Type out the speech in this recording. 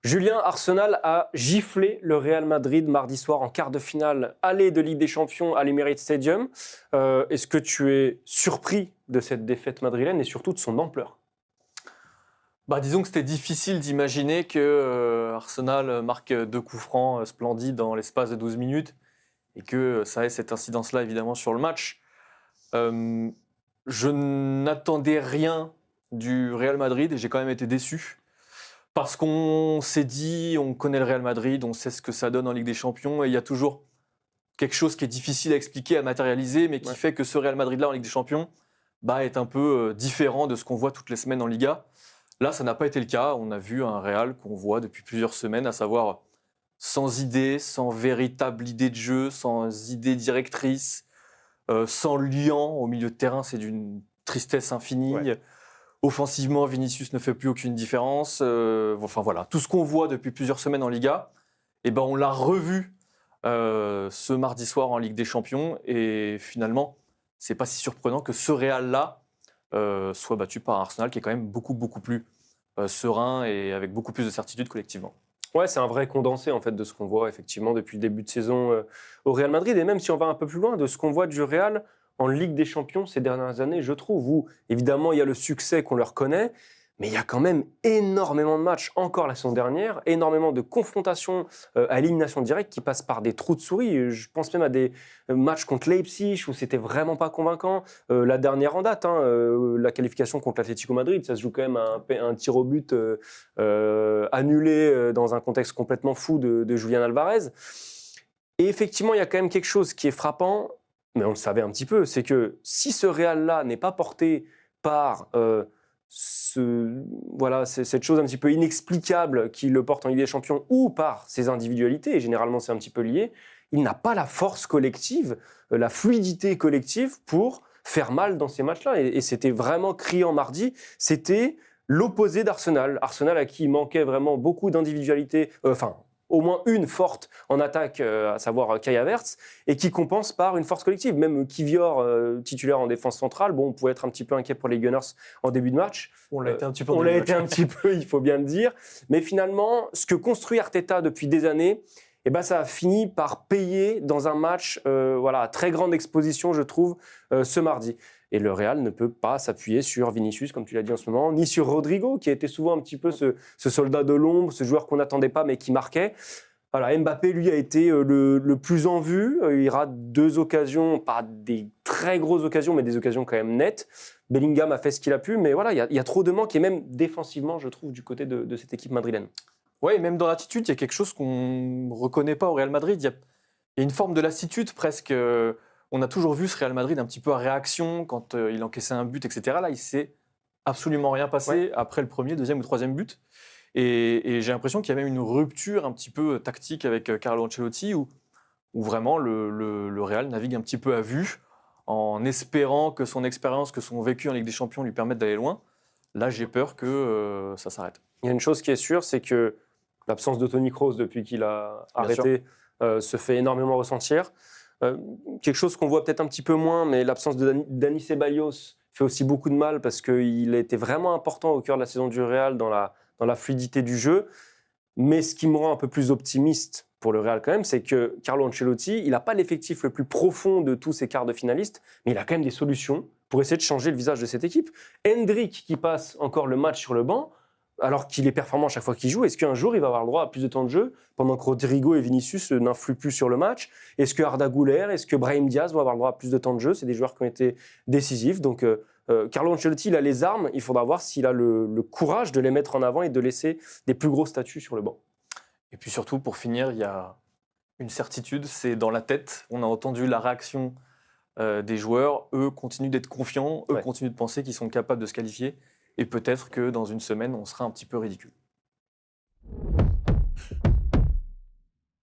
Julien, Arsenal a giflé le Real Madrid mardi soir en quart de finale aller de Ligue des Champions à l'Emirates Stadium. Est-ce que tu es surpris de cette défaite madrilène et surtout de son ampleur? Disons que c'était difficile d'imaginer que Arsenal marque 2 coups francs splendides dans l'espace de 12 minutes et que ça ait cette incidence-là évidemment sur le match. Je n'attendais rien du Real Madrid et j'ai quand même été déçu. Parce qu'on s'est dit, on connaît le Real Madrid, on sait ce que ça donne en Ligue des Champions et il y a toujours quelque chose qui est difficile à expliquer, à matérialiser, mais qui fait que ce Real Madrid-là en Ligue des Champions est un peu différent de ce qu'on voit toutes les semaines en Liga. Là, ça n'a pas été le cas. On a vu un Real qu'on voit depuis plusieurs semaines, à savoir sans idée, sans véritable idée de jeu, sans idée directrice, sans liant au milieu de terrain, c'est d'une tristesse infinie. Ouais. Offensivement, Vinicius ne fait plus aucune différence. Enfin voilà, tout ce qu'on voit depuis plusieurs semaines en Liga, on l'a revu ce mardi soir en Ligue des Champions. Et finalement, c'est pas si surprenant que ce Real-là soit battu par Arsenal, qui est quand même beaucoup plus serein et avec beaucoup plus de certitude collectivement. Ouais, c'est un vrai condensé en fait de ce qu'on voit effectivement depuis le début de saison au Real Madrid, et même si on va un peu plus loin de ce qu'on voit du Real en Ligue des Champions ces dernières années, je trouve, où évidemment il y a le succès qu'on leur connaît, mais il y a quand même énormément de matchs, encore la saison dernière, énormément de confrontations à élimination directe qui passent par des trous de souris. Je pense même à des matchs contre Leipzig où c'était vraiment pas convaincant. La dernière en date, la qualification contre l'Atlético Madrid, ça se joue quand même à un tir au but annulé dans un contexte complètement fou de Julián Alvarez. Et effectivement, il y a quand même quelque chose qui est frappant, mais on le savait un petit peu, c'est que si ce Real-là n'est pas porté par cette chose un petit peu inexplicable qui le porte en Ligue des Champions ou par ses individualités, et généralement c'est un petit peu lié, il n'a pas la force collective, la fluidité collective pour faire mal dans ces matchs-là. Et c'était vraiment criant mardi, c'était l'opposé d'Arsenal. Arsenal à qui il manquait vraiment beaucoup d'individualité, au moins une forte en attaque, à savoir Kai Havertz, et qui compense par une force collective. Même Kivior, titulaire en défense centrale, on pouvait être un petit peu inquiet pour les Gunners en début de match. On l'a été un petit peu. On l'a été un petit peu, il faut bien le dire. Mais finalement, ce que construit Arteta depuis des années, ça a fini par payer dans un match à très grande exposition, je trouve, ce mardi. Et le Real ne peut pas s'appuyer sur Vinicius, comme tu l'as dit en ce moment, ni sur Rodrigo, qui était souvent un petit peu ce soldat de l'ombre, ce joueur qu'on n'attendait pas mais qui marquait. Voilà, Mbappé, lui, a été le plus en vue. Il rate 2 occasions, pas des très grosses occasions, mais des occasions quand même nettes. Bellingham a fait ce qu'il a pu, mais voilà, il y a trop de manques, et même défensivement, je trouve, du côté de cette équipe madrilène. Oui, même dans l'attitude, il y a quelque chose qu'on ne reconnaît pas au Real Madrid. Il y a une forme de lassitude presque. On a toujours vu ce Real Madrid un petit peu à réaction quand il encaissait un but, etc. Là, il ne s'est absolument rien passé après le premier, deuxième ou troisième but. Et j'ai l'impression qu'il y a même une rupture un petit peu tactique avec Carlo Ancelotti où vraiment le Real navigue un petit peu à vue en espérant que son expérience, que son vécu en Ligue des Champions lui permettent d'aller loin. Là, j'ai peur que ça s'arrête. Il y a une chose qui est sûre, c'est que l'absence de Toni Kroos depuis qu'il a arrêté se fait énormément ressentir. Quelque chose qu'on voit peut-être un petit peu moins, mais l'absence de Dani Ceballos fait aussi beaucoup de mal parce qu'il a été vraiment important au cœur de la saison du Real dans la fluidité du jeu. Mais ce qui me rend un peu plus optimiste pour le Real quand même, c'est que Carlo Ancelotti, il n'a pas l'effectif le plus profond de tous ces quarts de finalistes, mais il a quand même des solutions pour essayer de changer le visage de cette équipe. Endrick qui passe encore le match sur le banc, alors qu'il est performant à chaque fois qu'il joue, est-ce qu'un jour il va avoir le droit à plus de temps de jeu pendant que Rodrigo et Vinicius n'influent plus sur le match? Est-ce que Arda Güler, est-ce que Brahim Diaz vont avoir le droit à plus de temps de jeu? C'est des joueurs qui ont été décisifs. Donc Carlo Ancelotti, il a les armes, il faudra voir s'il a le courage de les mettre en avant et de laisser des plus gros statuts sur le banc. Et puis surtout, pour finir, il y a une certitude, c'est dans la tête. On a entendu la réaction des joueurs. Eux continuent d'être confiants, eux continuent de penser qu'ils sont capables de se qualifier. Et peut-être que dans une semaine, on sera un petit peu ridicule.